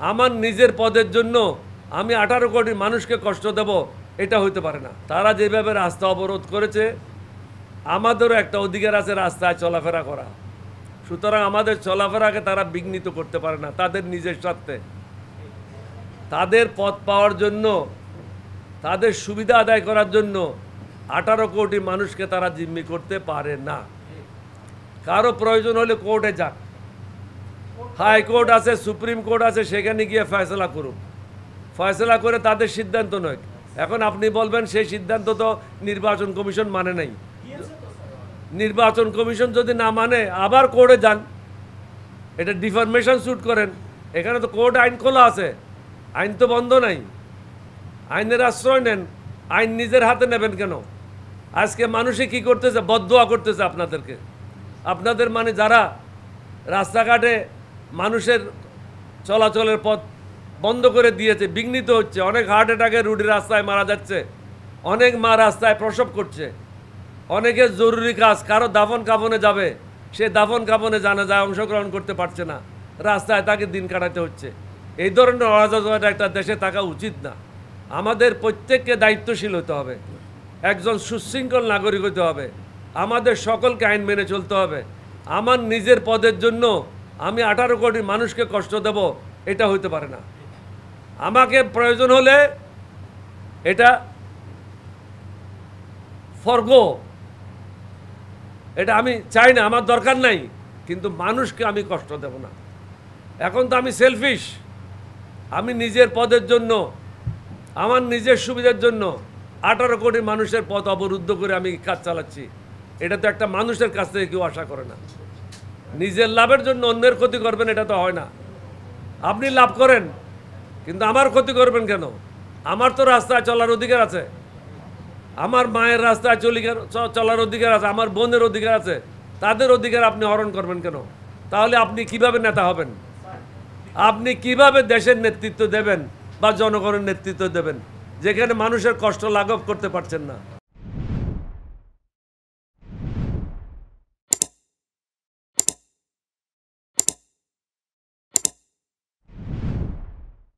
আমার নিজের পদের জন্য আমি 18 কোটি মানুষকে কষ্ট দেব, এটা হইতে পারে না। তারা যেভাবে রাস্তা অবরোধ করেছে, আমাদেরও একটা অধিকার আছে রাস্তায় চলাফেরা করা। সুতরাং আমাদের চলাফেরাকে তারা বিঘ্নিত করতে পারে না তাদের নিজের স্বার্থে। তাদের পথ পাওয়ার জন্য, তাদের সুবিধা আদায় করার জন্য 18 কোটি মানুষকে তারা জিম্মি করতে পারে না। কারো প্রয়োজন হলে কোর্টে যাক, হাইকোর্ট আছে, সুপ্রিম কোর্ট আছে, সেখানে গিয়ে ফয়সলা করুক। ফয়সলা করে তাদের সিদ্ধান্ত নয়। এখন আপনি বলবেন সেই সিদ্ধান্ত তো নির্বাচন কমিশন মানে নাই। নির্বাচন কমিশন যদি না মানে আবার কোর্টে যান, এটা ডিফরমেশন স্যুট করেন। এখানে তো কোর্ট আইন খোলা আছে, আইন তো বন্ধ নাই। আইনের আশ্রয় নেন, আইন নিজের হাতে নেবেন কেন? আজকে মানুষে কি করতেছে? বদদোয়া করতেছে আপনাদেরকে। আপনাদের মানে যারা রাস্তাঘাটে মানুষের চলাচলের পথ বন্ধ করে দিয়েছে, বিঘ্নিত হচ্ছে, অনেক হার্ট অ্যাটাকে রুডি রাস্তায় মারা যাচ্ছে, অনেক মা রাস্তায় প্রসব করছে, অনেকের জরুরি কাজ, কারো দাফন কাফনে যাবে, সে দাফন কাফনে জানাজায় অংশগ্রহণ করতে পারছে না, রাস্তায় তাকে দিন কাটাতে হচ্ছে। এই ধরনের অরাজকতা একটা দেশে থাকা উচিত না। আমাদের প্রত্যেককে দায়িত্বশীল হতে হবে, একজন সুশৃঙ্খল নাগরিক হতে হবে, আমাদের সকলকে আইন মেনে চলতে হবে। আমার নিজের পদের জন্য আমি 18 কোটি মানুষকে কষ্ট দেব, এটা হইতে পারে না। আমাকে প্রয়োজন হলে এটা ফরগো, এটা আমি চাই না, আমার দরকার নাই, কিন্তু মানুষকে আমি কষ্ট দেব না। এখন তো আমি সেলফিশ, আমি নিজের পদের জন্য, আমার নিজের সুবিধার জন্য 18 কোটি মানুষের পথ অবরুদ্ধ করে আমি কাজ চালাচ্ছি। এটা তো একটা মানুষের কাছ থেকে কেউ আশা করে না। নিজের লাভের জন্য অন্যের ক্ষতি করবেন, এটা তো হয় না। আপনি লাভ করেন, কিন্তু আমার ক্ষতি করবেন কেন? আমার তো রাস্তায় চলার অধিকার আছে, আমার মায়ের রাস্তায় চলার অধিকার আছে, আমার বোনের অধিকার আছে, তাদের অধিকার আপনি হরণ করবেন কেন? তাহলে আপনি কিভাবে নেতা হবেন? আপনি কিভাবে দেশের নেতৃত্ব দেবেন বা জনগণের নেতৃত্ব দেবেন, যেখানে মানুষের কষ্ট লাঘব করতে পারছেন না?